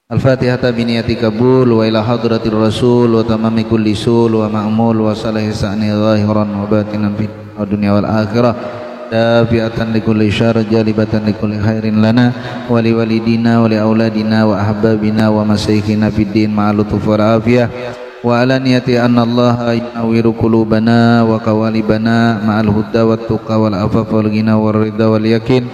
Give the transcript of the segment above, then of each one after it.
Al-Fatihata biniyati kabul wa ila hadratir rasul wa tamami kulli sul wa ma'mul wa salahi sa'ni zahiran wa batinan fid dunya wal akhirah dafi'atan likulli syarr jalibatan likulli khairin lana wa li walidina wa li auladina wa ahbabina wa masyayikhina fid din ma'al lutuf wal afiyah wa ala niyati anna Allah yunawwiru qulubana wa qawalibana ma'al huda wat tuqa wal afaf wal ghina wal ridha wal yakin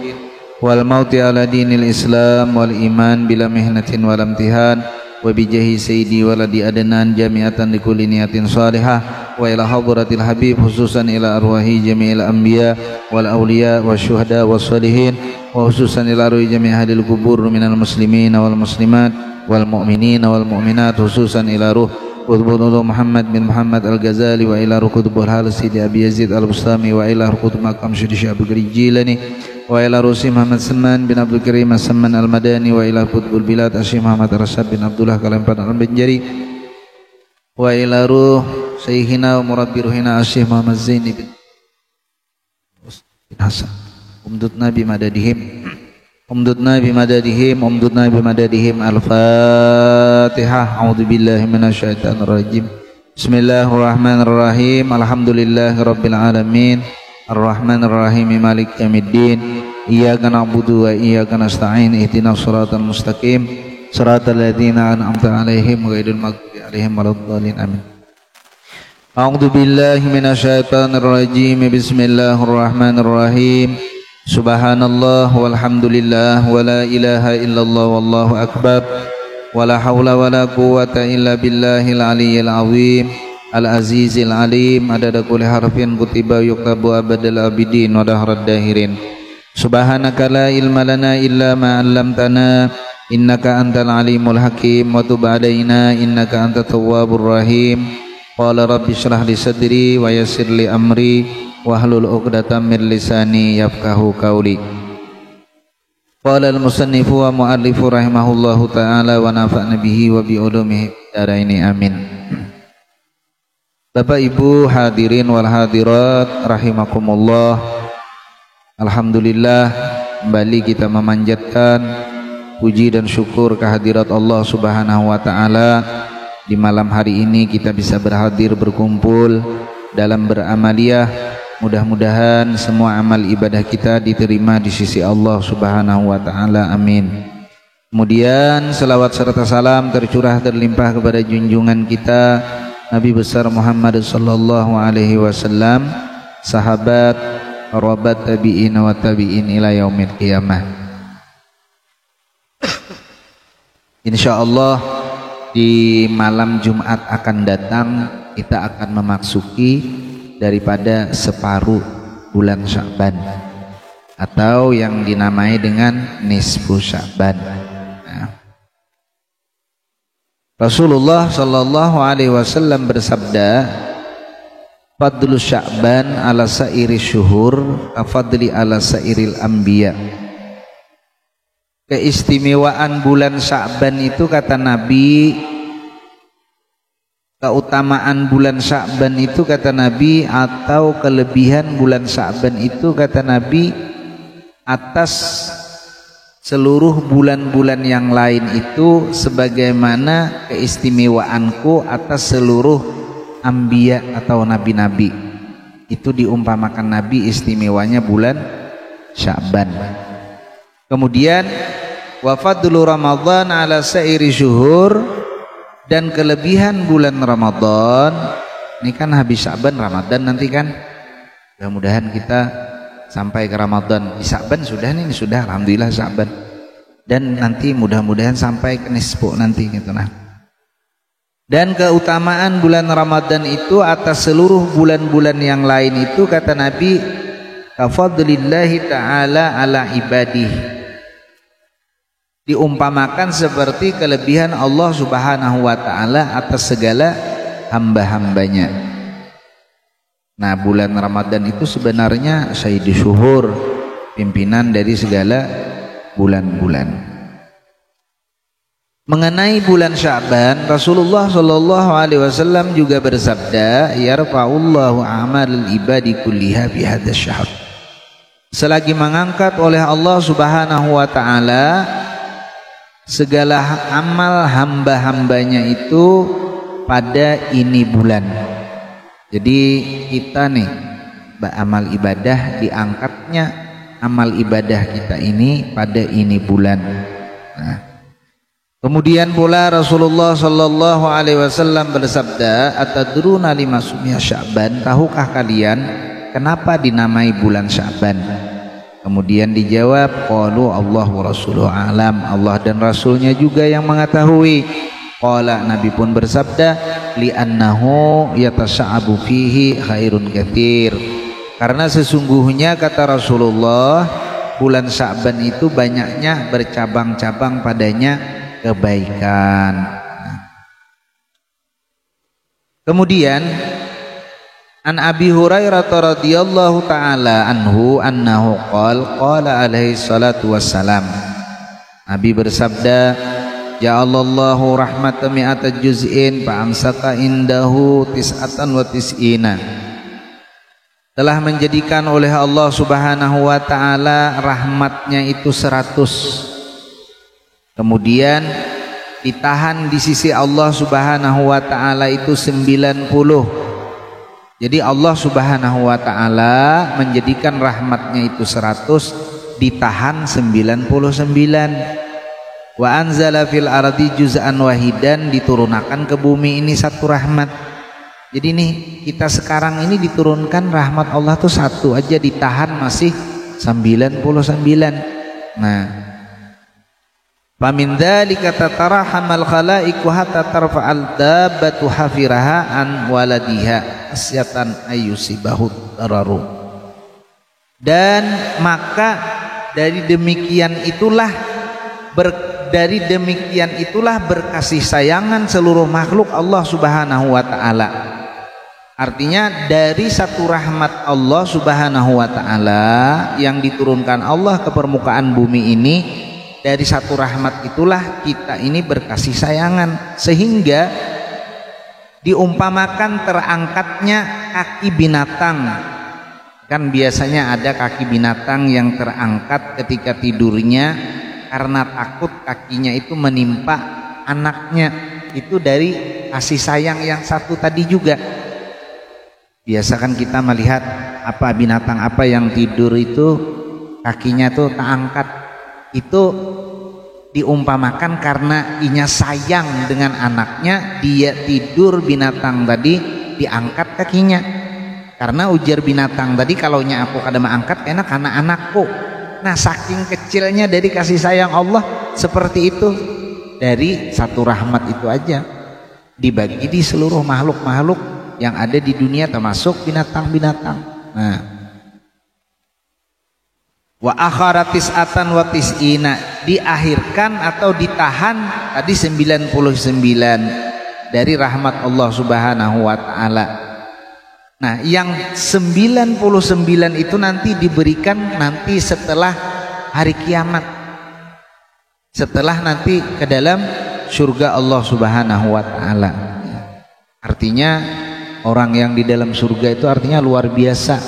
wal mauti ala dinil islam wal iman bila mihnatin wal amtihan wa bijahi sayyidi waladi adnan jami'atan likulli niyatin salihah wa ila hadratil habib khususan ila arwahi jami'il anbiya wal awliya wa syuhada was salihin wa khususan ila arwahi jami' ahlil kubur minal muslimin wal muslimat wal mu'minin wal mu'minat khususan ila ruh Qutbullah Muhammad bin Muhammad Al-Ghazali wa ila Qutbul Hal Sidi Abi Yazid Al-Bustami wa ila Qutb Maqam Syekh Abdul Karim Jilani wa ila Rusi Muhammad Salman bin Abdul Karim As-Samman Al-Madani wa ila Qutbul Bilad Asyik Muhammad Rasyad bin Abdullah Kalempan Al-Banjari wa ila ruh Sayyidina wa Murabbi Ruhina Asyik Muhammad Zaini bin Hasan umdudna bimadadihim umdudna bimadadihim Al-Fatihah. A'udzu billahi minasyaitonir rajim. Bismillahirrahmanirrahim. Alhamdulillahirabbil alamin. Arrahmanir rahim. Maliki yaumiddin. Iyyaka na'budu wa iyyaka nasta'in. Ihdinas shiratal mustaqim. Shiratal ladzina an'amta 'alaihim ghairil maghdubi 'alaihim waladdallin. Amin. A'udzu billahi minasyaitonir rajim. Bismillahirrahmanirrahim. Subhanallah walhamdulillah wa la ilaha illallah wallahu akbar wa la hawla wa la quwwata illa billahil aliyyil azim al-azizil alim adada kulli harfin kutiba yuktabu abadal abidin wa dahrad dahirin. Subhanaka la ilma lana illa ma 'allamtana innaka antal alimul hakim wa tub 'alaina innaka antat tawwabur rahim. Qala rabbi shrah li sadri wa yassir li amri wahlul 'uqdatam min lisani yafqahu qawli. Qala al-musannifu wa mu'allifu rahimahullahu ta'ala wa nafa'na bihi wa bi ulumihi daraini amin. Bapak Ibu hadirin wal hadirat rahimakumullah. Alhamdulillah kembali kita memanjatkan puji dan syukur kehadirat Allah Subhanahu wa taala. Di malam hari ini kita bisa berhadir berkumpul dalam beramaliyah. Mudah-mudahan semua amal ibadah kita diterima di sisi Allah Subhanahu wa taala. Amin. Kemudian selawat serta salam tercurah terlimpah kepada junjungan kita Nabi besar Muhammad sallallahu alaihi wasallam, sahabat, rabat tabi'in wa tabi'in ila yaumil qiyamah. Insyaallah di malam Jumat akan datang kita akan memasuki daripada separuh bulan Sya'ban atau yang dinamai dengan nisfu Sya'ban. Nah, Rasulullah sallallahu alaihi wasallam bersabda, "Fadlu Sya'ban ala sa'iri syuhur kafadli ala sa'iril anbiya." Keistimewaan bulan Sya'ban itu kata Nabi, keutamaan bulan Sya'ban itu kata Nabi, atau kelebihan bulan Sya'ban itu kata Nabi, atas seluruh bulan-bulan yang lain itu sebagaimana keistimewaanku atas seluruh anbiya atau nabi-nabi. Itu diumpamakan Nabi istimewanya bulan Sya'ban. Kemudian wa fadlu Ramadan ala sa'iri syuhur, dan kelebihan bulan Ramadan ini kan habis Sya'ban Ramadan nanti kan, mudah-mudahan kita sampai ke Ramadan. Di Sya'ban sudah nih, sudah alhamdulillah Sya'ban, dan nanti mudah-mudahan sampai ke nisfu nanti gitu. Nah, dan keutamaan bulan Ramadan itu atas seluruh bulan-bulan yang lain itu kata Nabi, kafadlillahi ta'ala ala ibadihi, diumpamakan seperti kelebihan Allah Subhanahu wa taala atas segala hamba-hambanya. Nah, bulan Ramadan itu sebenarnya sayyidus syuhur, pimpinan dari segala bulan-bulan. Mengenai bulan Sya'ban, Rasulullah sallallahu alaihi wasallam juga bersabda, yarfa'ullahu a'malal ibadi kulliha fi hadzal syahr. Selagi mengangkat oleh Allah Subhanahu wa taala segala amal hamba-hambanya itu pada ini bulan. Jadi kita nih amal ibadah diangkatnya amal ibadah kita ini pada ini bulan. Nah, kemudian pula Rasulullah Shallallahu Alaihi Wasallam bersabda, atadruna lima sumiya Sya'ban, tahukah kalian kenapa dinamai bulan Sya'ban? Kemudian dijawab, qalu Allah wa rasuluhu alam, Allah dan Rasulnya juga yang mengetahui. Qala, Nabi pun bersabda, li'annahu yatasya'abu fihi khairun katsir, karena sesungguhnya kata Rasulullah, bulan Sya'ban itu banyaknya bercabang-cabang padanya kebaikan. Kemudian an Abi Hurairah radhiyallahu taala anhu annahu qala alaihi salatu wassalam, Nabi bersabda, ja'alallahu rahmatan mi'ata juz'in fa'amsaka indahu tis'atan wa tis'ina, telah menjadikan oleh Allah subhanahu wa ta'ala rahmatnya itu 100, kemudian ditahan di sisi Allah subhanahu wa ta'ala itu 90. Jadi Allah subhanahu wa ta'ala menjadikan rahmatnya itu 100, ditahan 99. Wa anzala fil ardi juz'an wahidan, diturunkan ke bumi ini satu rahmat. Jadi nih kita sekarang ini diturunkan rahmat Allah tuh satu aja, ditahan masih 99. Nah, famin dzalika tatarahamal khalaiqu hatta tarfa'al dabbatu hafiraha an waladiha asyatan ayyusibahu dararu. Dan maka dari demikian itulah berkasih sayangan seluruh makhluk Allah subhanahu wa ta'ala. Artinya dari satu rahmat Allah subhanahu wa ta'ala yang diturunkan Allah ke permukaan bumi ini, dari satu rahmat itulah kita ini berkasih sayangan, sehingga diumpamakan terangkatnya kaki binatang. Kan biasanya ada kaki binatang yang terangkat ketika tidurnya karena takut kakinya itu menimpa anaknya, itu dari kasih sayang yang satu tadi juga. Biasa kan kita melihat apa binatang apa yang tidur itu kakinya tuh tak angkat, itu diumpamakan karena inya sayang dengan anaknya, dia tidur binatang tadi diangkat kakinya. Karena ujar binatang tadi, kalau nya aku kada mengangkat enak karena anakku. Nah, saking kecilnya dari kasih sayang Allah seperti itu, dari satu rahmat itu aja dibagi di seluruh makhluk-makhluk yang ada di dunia, termasuk binatang-binatang. Nah, wa akharatis atan wa tis'ina, diakhirkan atau ditahan tadi 99 dari rahmat Allah subhanahu wa ta'ala. Nah, yang 99 itu nanti diberikan nanti setelah hari kiamat, setelah nanti ke dalam surga Allah subhanahu wa ta'ala. Artinya orang yang di dalam surga itu artinya luar biasa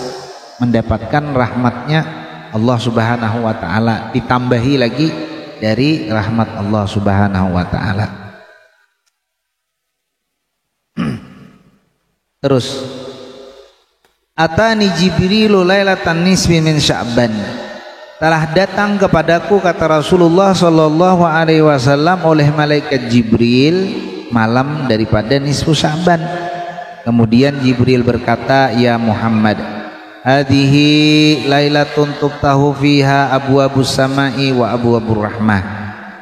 mendapatkan rahmatnya Allah subhanahu wa ta'ala, ditambahi lagi dari rahmat Allah subhanahu wa ta'ala. Terus atani Jibrilu lailatan nisfi min Sya'ban, telah datang kepadaku kata Rasulullah sallallahu alaihi wasallam oleh malaikat Jibril malam daripada nisfu Sya'ban. Kemudian Jibril berkata, ya Muhammad, hadhihi lailatun tuftahu fiha abwabus samai wa abwabur rahmah.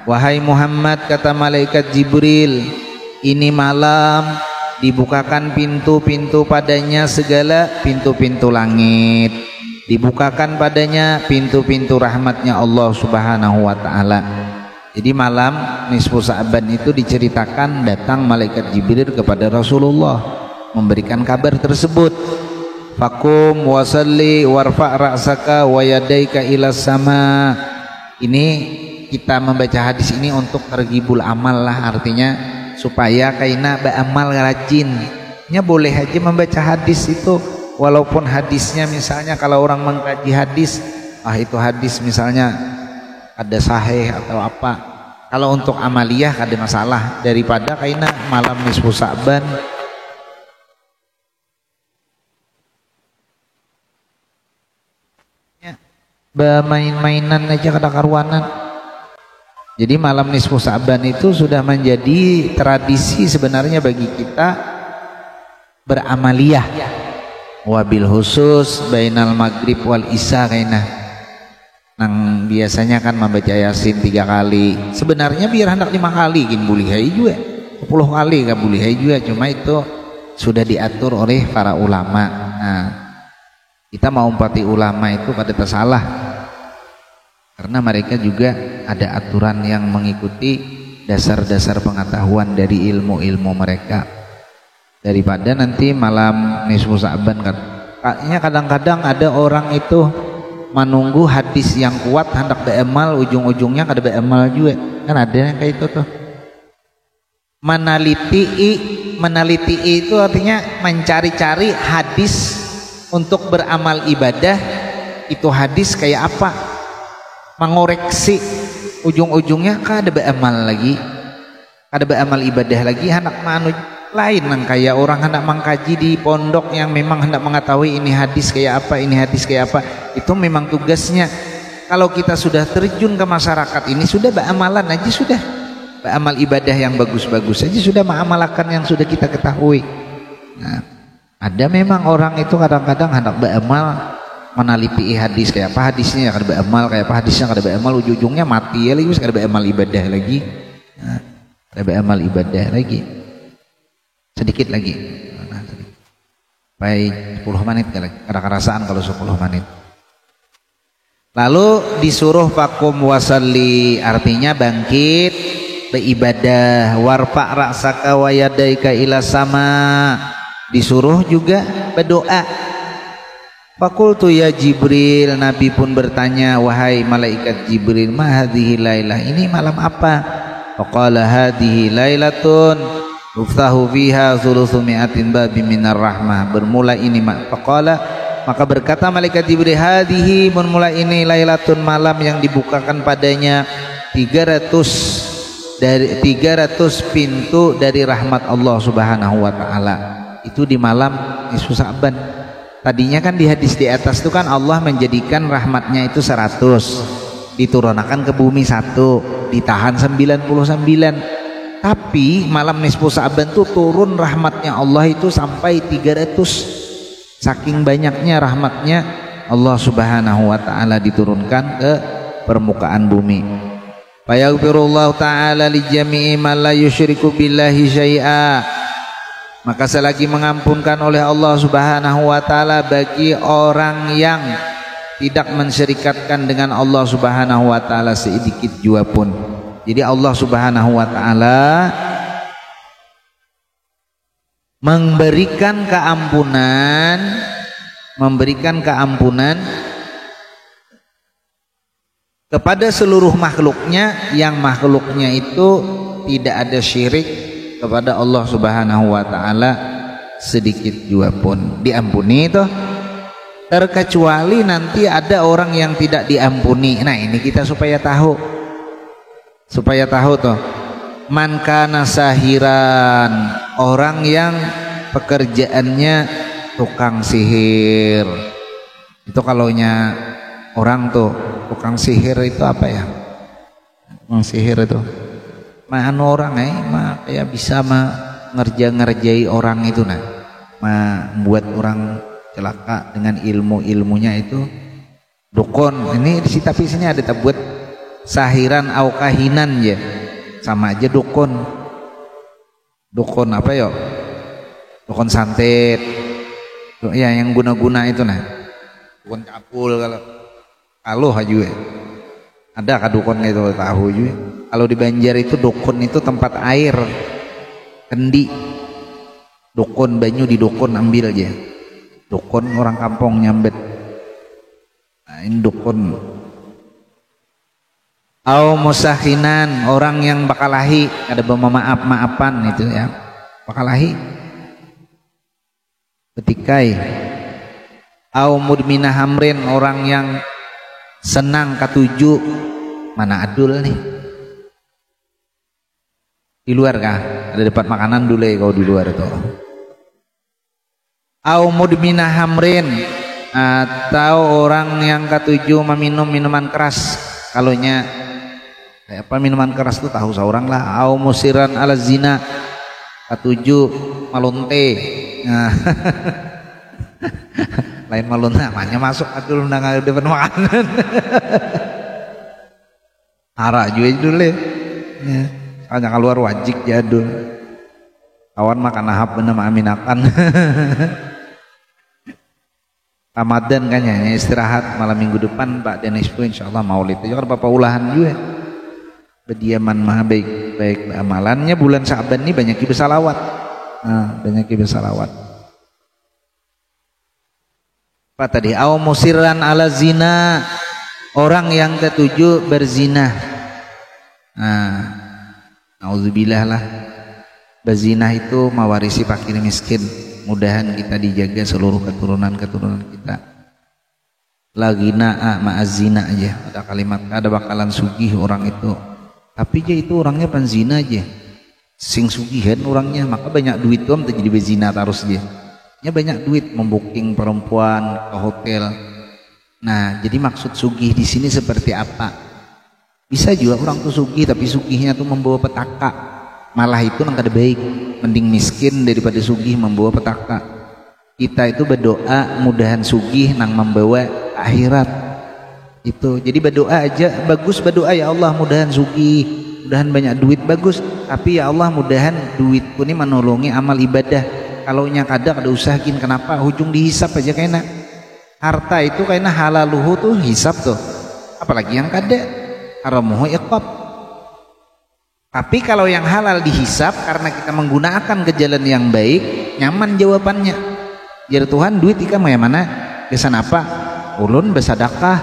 Wahai Muhammad, kata malaikat Jibril, ini malam dibukakan pintu-pintu padanya segala pintu-pintu langit, dibukakan padanya pintu-pintu rahmatnya Allah subhanahu wa ta'ala. Jadi malam nisfu Sya'ban itu diceritakan datang malaikat Jibril kepada Rasulullah memberikan kabar tersebut. Fakum wasalli warfa' ra'saka wa yadaika ila sama. Ini kita membaca hadis ini untuk tergibul amal lah, artinya supaya kaina beramal rajin. Nya boleh aja membaca hadis itu, walaupun hadisnya misalnya kalau orang mengkaji hadis, itu hadis misalnya ada sahih atau apa, Kalau untuk amaliyah ada masalah daripada kaina malam nisfu Sa'ban ya, bermain-mainan aja kada karuanan. Jadi malam nisfu Sa'ban itu sudah menjadi tradisi sebenarnya bagi kita beramaliyah. Wabil khusus bainal maghrib wal isya kaina. Nang biasanya kan membaca Yasin 3 kali. Sebenarnya biar hendak 5 kali gin boleh hai juga. 10 kali kan boleh hai juga, cuma itu sudah diatur oleh para ulama. Nah, kita mau umpati ulama itu kada tersalah. Karena mereka juga ada aturan yang mengikuti dasar-dasar pengetahuan dari ilmu-ilmu mereka. Daripada nanti malam nisfu Sa'ban kan. Kayaknya kadang-kadang ada orang itu menunggu hadis yang kuat hendak beamal, ujung-ujungnya kada beamal juga. Kan ada yang kayak itu tuh. Meneliti itu artinya mencari-cari hadis untuk beramal ibadah. Itu hadis kayak apa? Mengoreksi, ujung-ujungnya kada beamal lagi. Kada beamal ibadah lagi, hendak manu lain nang kayak orang hendak mengkaji di pondok yang memang hendak mengetahui ini hadis kayak apa, ini hadis kayak apa. Itu memang tugasnya. Kalau kita sudah terjun ke masyarakat ini sudah beramalan aja, sudah beramal ibadah yang bagus-bagus aja, sudah mengamalkan yang sudah kita ketahui. Nah, ada memang orang itu kadang-kadang hendak beramal meneliti hadis kayak apa hadisnya, kada beramal kayak apa hadisnya, kada beramal ujung-ujungnya mati ya lagi, kada beramal ibadah lagi. Nah, kada beramal ibadah lagi. Sedikit lagi. Baik 10 menit kada kerasaan kalau 10 menit. Lalu disuruh fakum wasalli, artinya bangkit beribadah, warfa ra'saka wa yadaika ila sama, disuruh juga berdoa. Fakultu ya Jibril, Nabi pun bertanya, wahai malaikat Jibril, ma hadhihi lailah, ini malam apa? Faqala hadhihi lailatun uftahu fiha thulutsu mi'atin babin minar rahmah, bermula ini faqala, maka berkata malaikat Jibril, hadhihi, bermula ini lailatun, malam yang dibukakan padanya 300 pintu dari rahmat Allah Subhanahu wa taala. Itu di malam nisfu Sa'ban. Tadinya kan di hadis di atas itu kan Allah menjadikan rahmatnya itu 100, diturunkan ke bumi 1, ditahan 99. Tapi malam nisfu Sa'ban itu turun rahmatnya Allah itu sampai 300. Saking banyaknya rahmatnya Allah Subhanahu wa taala diturunkan ke permukaan bumi. Fayaghfirullahu ta'ala li jami'i man la yusyriku billahi syai'a, maka selagi mengampunkan oleh Allah Subhanahu wa taala bagi orang yang tidak mensyirikatkan dengan Allah Subhanahu wa taala sedikit jua pun. Jadi Allah Subhanahu wa taala memberikan keampunan kepada seluruh makhluknya, yang makhluknya itu tidak ada syirik kepada Allah Subhanahu wa taala sedikit jua pun, diampuni itu. Terkecuali nanti ada orang yang tidak diampuni. Nah, ini kita supaya tahu toh, man kana sahiran, orang yang pekerjaannya tukang sihir. Itu kalaunya orang tuh tukang sihir itu apa ya? Tukang sihir itu anu orang kayak bisa ngerjai orang itu, nah membuat orang celaka dengan ilmunya itu dukun. Ini tapi sini ada buat sahiran au kahinan ya, sama aja dukun apa ya, dukun santet ya, yang guna-guna itu, nah dukun capul kalau aja ada kadukun itu tahu juga. Kalau di Banjar itu dukun itu tempat air kendi, dukun banyu di dukun ambil aja, dukun orang kampung nyambet. Nah, ini dukun. Au musahinan, orang yang bakalahi, ada maafan itu ya, bakalahi petikai. Au mudmina hamrin, orang yang senang ketujuh, mana adul nih, Di luar kah? Ada dapat makanan dulu ya kalau di luar itu. Au mudmina hamrin, atau orang yang ketujuh meminum minuman keras. Kalonya kayak apa minuman keras itu tahu seorang lah. Au musiran ala zina, ketujuh malunte. Nah. Lain malun namanya masuk aduh nang depan makanan. Arak juga dulu ya. Hanya keluar wajib jadul. Kawan makan ahap bener aminakan. Ramadan kan ya istirahat malam minggu depan Pak Denis pun insyaallah maulid. Itu kan Bapak ulahan juga. Berdiaman maha baik amalannya bulan Sa'ban ini banyak bersalawat. Nah, banyak bersalawat. Apa tadi? Au musiran ala zina, orang yang ketujuh berzina. Nah, nauzubillah lah. Berzina itu mewarisi fakir miskin. Mudahan kita dijaga seluruh keturunan kita. Lagina ma'azina aja. Ada kalimat ada bakalan sugih orang itu. Tapi dia itu orangnya penzina aja. Sing sugihan orangnya, maka banyak duit tuh menjadi berzina terus dia. Ya banyak duit membooking perempuan ke hotel. Nah, jadi maksud sugih di sini seperti apa? Bisa juga orang tuh sugih tapi sugihnya tuh membawa petaka. Malah itu nang kada baik. Mending miskin daripada sugih membawa petaka. Kita itu berdoa mudahan sugih nang membawa akhirat. Itu. Jadi berdoa aja bagus berdoa ya Allah mudahan sugih, mudahan banyak duit bagus. Tapi ya Allah mudahan duitku ini menolongi amal ibadah. Kalau nya kada usahakin kenapa ujung dihisap aja kayaknya harta itu kayaknya halaluhu tuh hisap tuh, apalagi yang kada haramuhu iqab. Tapi kalau yang halal dihisap karena kita menggunakan ke jalan yang baik, nyaman jawabannya. Jadi Tuhan duit ika mau mana kesan apa ulun bersedekah,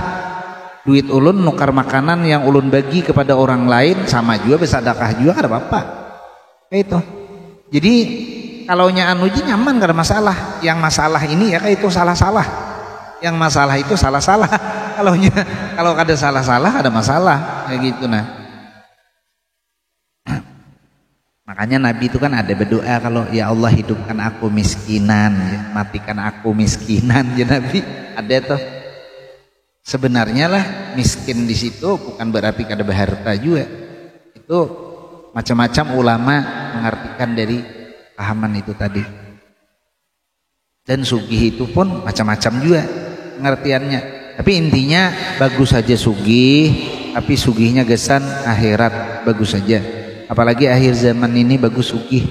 duit ulun nukar makanan yang ulun bagi kepada orang lain sama juga bersedekah juga kada apa-apa kayak itu. Jadi kalau nya anuji nyaman gak ada masalah. Yang masalah ini ya kayak itu salah-salah. Yang masalah itu salah-salah. Kalau ada salah-salah ada masalah kayak gitu nah. Makanya Nabi itu kan ada berdoa kalau ya Allah hidupkan aku miskinan, ya, matikan aku miskinan ya Nabi. Ada tuh. Sebenarnya lah miskin di situ bukan berarti kada berharta juga. Itu macam-macam ulama mengartikan dari pahaman itu tadi. Dan sugih itu pun macam-macam juga pengertiannya. Tapi intinya bagus saja sugih, tapi sugihnya gesan akhirat bagus saja. Apalagi akhir zaman ini bagus sugih.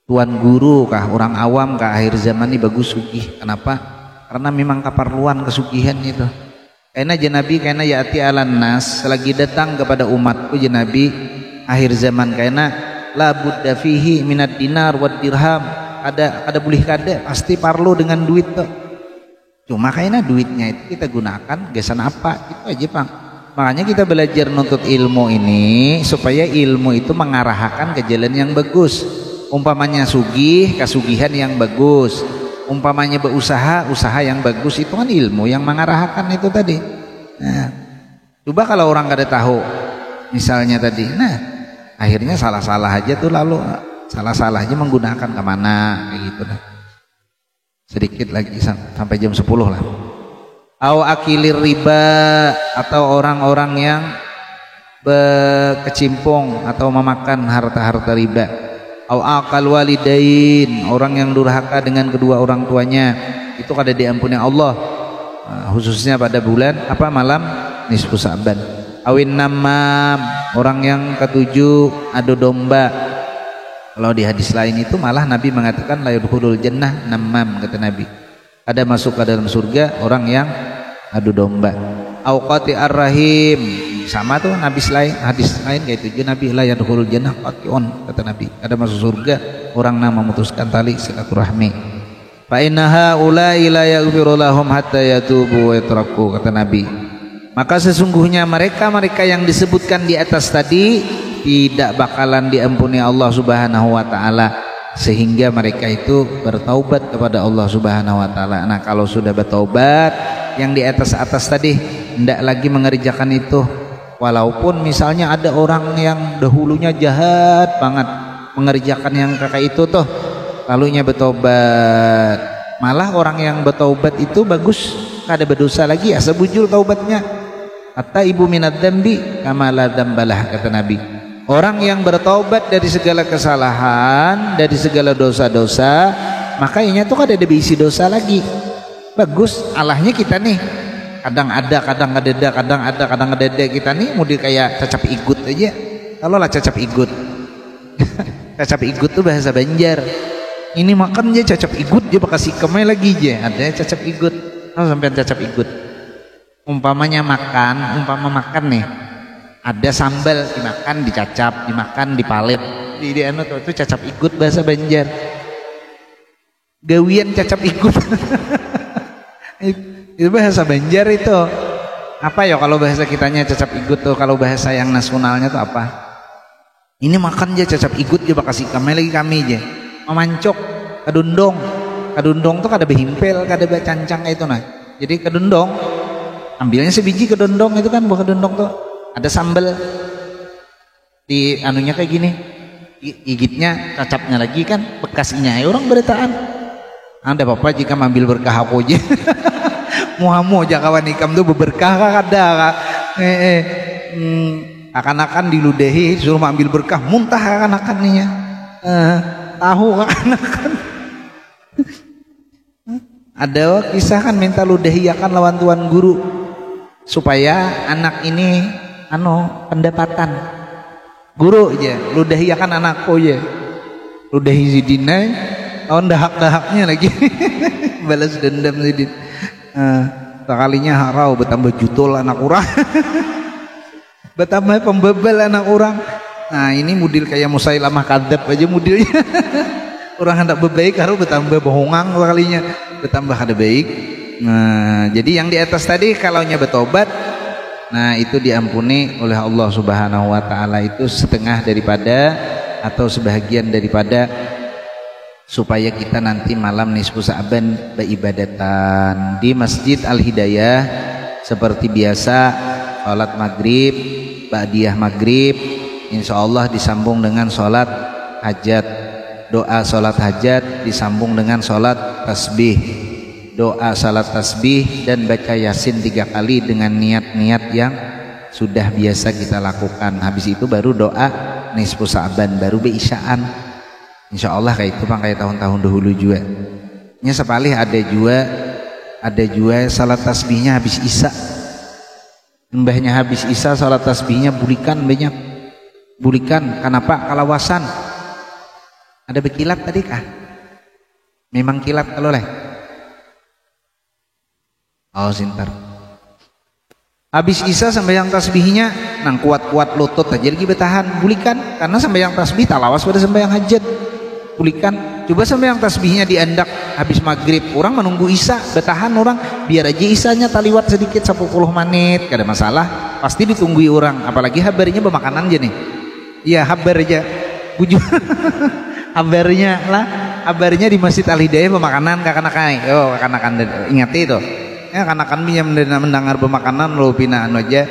Tuan guru kah orang awam kah akhir zaman ini bagus sugih. Kenapa? Karena memang keperluan kesugihan itu. Karena Nabi karena yati alan nas selagi datang kepada umatku Nabi akhir zaman karena la budda fihi minad dinar wad dirham, ada boleh kada pasti parlo dengan duit tuh. Cuma kayaknya duitnya itu kita gunakan gesan apa itu aja Bang. Makanya kita belajar nuntut ilmu ini supaya ilmu itu mengarahkan ke jalan yang bagus. Umpamanya sugih kasugihan yang bagus, umpamanya berusaha usaha yang bagus, itu kan ilmu yang mengarahkan itu tadi. Nah, coba kalau orang kada tahu misalnya tadi, nah akhirnya salah-salah aja tuh, lalu salah-salah aja menggunakan kemana kayak gitu dah. Sedikit lagi sampai jam 10 lah. Au akilir riba, atau orang-orang yang berkecimpung atau memakan harta-harta riba. Au akal walidain, orang yang durhaka dengan kedua orang tuanya, itu kada diampuni Allah. Khususnya pada bulan malam nisfu Sa'ban. Awin namam, orang yang ketujuh adu domba. Kalau di hadis lain itu malah Nabi mengatakan la yadkhulul jannah namam, kata Nabi. Ada masuk ke dalam surga orang yang adu domba. Au qati'ar rahim, sama tuh hadis lain kayak itu Nabi la yadkhulul jannah qati'un, kata Nabi. Ada masuk surga orang yang memutuskan tali silaturahmi. Fa innaha ulai la yaghfiru lahum hatta yatubu wa yatraku, kata Nabi. Maka sesungguhnya mereka yang disebutkan di atas tadi tidak bakalan diampuni Allah Subhanahu wa taala sehingga mereka itu bertaubat kepada Allah Subhanahu wa taala. Nah, kalau sudah bertaubat yang di atas tadi tidak lagi mengerjakan itu, Walaupun misalnya ada orang yang dahulunya jahat banget mengerjakan yang kakak itu tuh, lalunya bertobat. Malah orang yang bertobat itu bagus, kada berdosa lagi, asa bujur taubatnya. Hatta ibu minad dzambi kama la dzambalah, kata Nabi. Orang yang bertobat dari segala kesalahan, dari segala dosa-dosa, maka ianya tuh kada ada berisi dosa lagi. Bagus. Alahnya kita nih kadang ada, kadang ada, kadang ada, kadang ada kita nih model kayak cacap igut aja. Kalau lah cacap igut. Cacap igut tuh bahasa Banjar. Ini makan aja cacap igut, dia bakal sikemnya lagi aja. Ada cacap igut. Oh, sampean cacap igut. Umpama makan nih. Ada sambal dimakan, dicacap, dimakan, dipalet. Di anu tuh itu cacap igut bahasa Banjar. Gawian cacap igut. Itu bahasa Banjar itu. Apa ya kalau bahasa kitanya cacap igut tuh, kalau bahasa yang nasionalnya tuh apa? Ini makan aja cacap igut dia bakal sikame lagi kami aja. Memancok, kadundong. Kadundong tuh kada behimpel, kada becancang itu nah. Jadi kadundong ambilnya sebiji kedondong itu kan, buah kedondong tuh ada sambal di anunya kayak gini, gigitnya cacapnya lagi kan bekasnya orang beretaan. Ada apa jika ambil berkah aku aja. Muhamu aja kawan ikam tuh berberkah kada kak. Akan-akan diludahi suruh ambil berkah, muntah akan-akan ninya. Tahu akan-akan. Ada kisah kan minta ludahiyakan lawan tuan guru supaya anak ini pendapatan. Guru aja ludahiyakan anakku aja. Ludahi Zidina tahun dahak-dahaknya lagi. Balas dendam Zidin. Sekalinya harau bertambah jutol anak orang. Bertambah pembebel anak orang. Nah ini model kayak Musailamah kadzab aja modelnya. Orang hendak berbaik harus bertambah bohongang sekalinya, bertambah ada baik. Nah jadi yang di atas tadi kalaunya bertobat, nah itu diampuni oleh Allah Subhanahu wa taala, itu setengah daripada atau sebahagian daripada supaya kita nanti malam nisfu Sa'ban beribadatan di Masjid Al-Hidayah seperti biasa. Salat maghrib, ba'diyah maghrib, insya Allah disambung dengan salat hajat. Doa salat hajat disambung dengan salat tasbih. Doa salat tasbih dan baca Yasin 3 kali dengan niat-niat yang sudah biasa kita lakukan. Habis itu baru doa nisfu Sa'ban, baru beisyaan. Insya Allah kayak itu kayak tahun-tahun dahulu juga. Nya sepalih ada juga salat tasbihnya habis isya. Mbahnya habis isya salat tasbihnya bulikan banyak. Bulikan kenapa? Kalawasan. Ada berkilat tadi kah? Memang kilat kalau leh. Oh sintar. Habis isya sembahyang tasbihnya nang kuat-kuat lutut aja lagi bertahan bulikan karena sembahyang tasbih talawas pada sembahyang hajat. Bulikan coba sembahyang tasbihnya diandak habis maghrib, orang menunggu isya bertahan orang biar aja isyanya taliwat sedikit 10 menit kada masalah, pasti ditunggui orang. Apalagi habarnya bermakanan aja nih. Iya habar aja bujur. Habarnya di Masjid Al-Hidayah bermakanan kakanakai. Oh kakanakan ingat itu ya, kakanakan yang mendengar bermakanan lo pinaan aja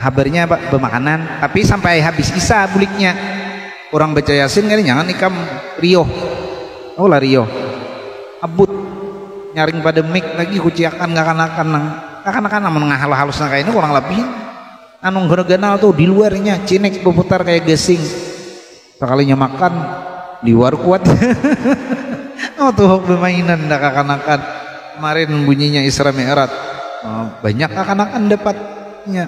habarnya apa bermakanan, tapi sampai habis isya buliknya orang baca Yasin kan jangan ikam Rio. Oh lah Rio abut nyaring pada mic lagi kuciakan kakanakan menengah halus kayak ini kurang lebih anu ganal tuh di luarnya cinek berputar kayak gasing sekalinya makan di luar kuat. Oh tuh bermainan dah kakanakan kemarin bunyinya Isra Mi'raj. Banyak kakanakan dapatnya.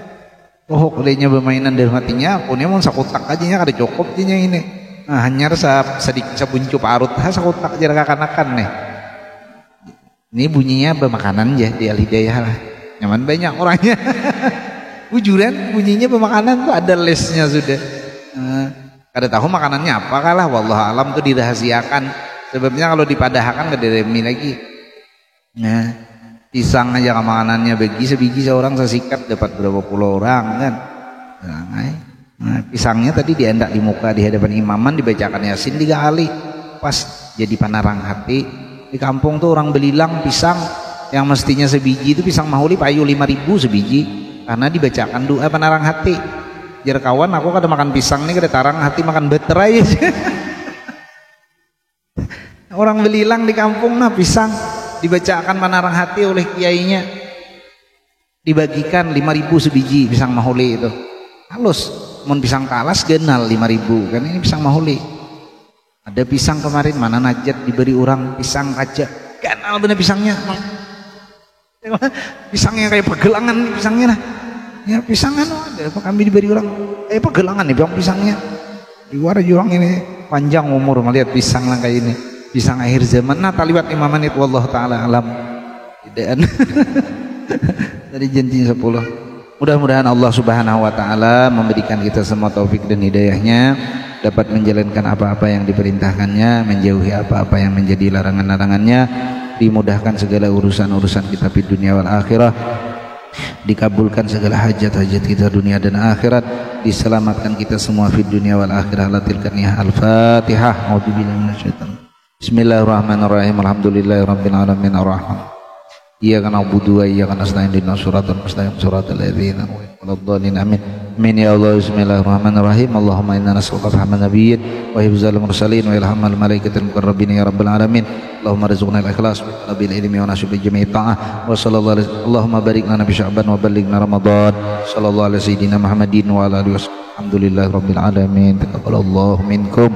Oh kulenya bermainan dari hatinya punya mau sakutak aja nya kada cukup nya ini. Nah hanyar sedikit sabuncup arut sakutak aja kakanakan nih. Ini bunyinya bermakanan aja di Al-Hidayah lah. Nyaman banyak orangnya. Bujuran bunyinya bermakanan tuh ada lesnya sudah. Kada tahu makanannya apa kalah, wallahu alam tuh dirahasiakan. Sebabnya kalau dipadahkan kada demi lagi. Nah, pisang aja makanannya bagi sebiji seorang sesikat dapat berapa puluh orang kan. Nah, pisangnya tadi diandak di muka di hadapan imaman dibacakan Yasin 3 kali. Pas jadi panarang hati. Di kampung tuh orang belilang pisang yang mestinya sebiji itu pisang mahuli payu 5.000 sebiji karena dibacakan doa panarang hati. jar kawan aku kada makan pisang nih kada tarang hati makan beterai. Orang belilang di kampung nah pisang dibacakan manarang hati oleh kiainya, dibagikan 5.000 sebiji pisang mahuli itu halus, mun pisang talas genal 5.000 kan, ini pisang mahuli. Ada pisang kemarin mana najat diberi orang pisang kaca ganal bener pisangnya, pisangnya kayak pergelangan nih pisangnya nah ya pisangan ada apa kami diberi orang pergelangan nih bang pisangnya di luar jurang ini panjang umur melihat pisang lang kayak ini pisang akhir zaman. Nah taliwat 5 menit wallahu taala alam idean dari janji 10. Mudah-mudahan Allah subhanahu wa ta'ala memberikan kita semua taufik dan hidayahnya, dapat menjalankan apa-apa yang diperintahkannya, menjauhi apa-apa yang menjadi larangan-larangannya, dimudahkan segala urusan-urusan kita di dunia wal akhirah, dikabulkan segala hajat-hajat kita dunia dan akhirat, diselamatkan kita semua di dunia wal akhirah. Latilkaniyah al-fatihah. A'udzubillahi minasyaitonir. Bismillahirrahmanirrahim. Alhamdulillahirabbil alamin arrahman. Iyyaka na'budu wa iyyaka nasta'in ihdinas siratal mustaqim siratal ladzina an'amta 'alaihim amin. Amin ya Allah. Bismillahirrahmanirrahim. Allahumma inna nas'aluka fahman nabiyyin wa hifdzal mursalin wa ilhamal malaikatil muqarrabin ya rabbal alamin. Allahumma rizqna al-ikhlas wa bil ilmi wa nasib bi jami'i ta'ah wa sallallahu alaihi Allahumma barik lana bi sya'ban wa ballighna ramadan sallallahu alaihi sayyidina Muhammadin wa ala alihi wa alhamdulillahi rabbil alamin. Taqabbalallahu minkum.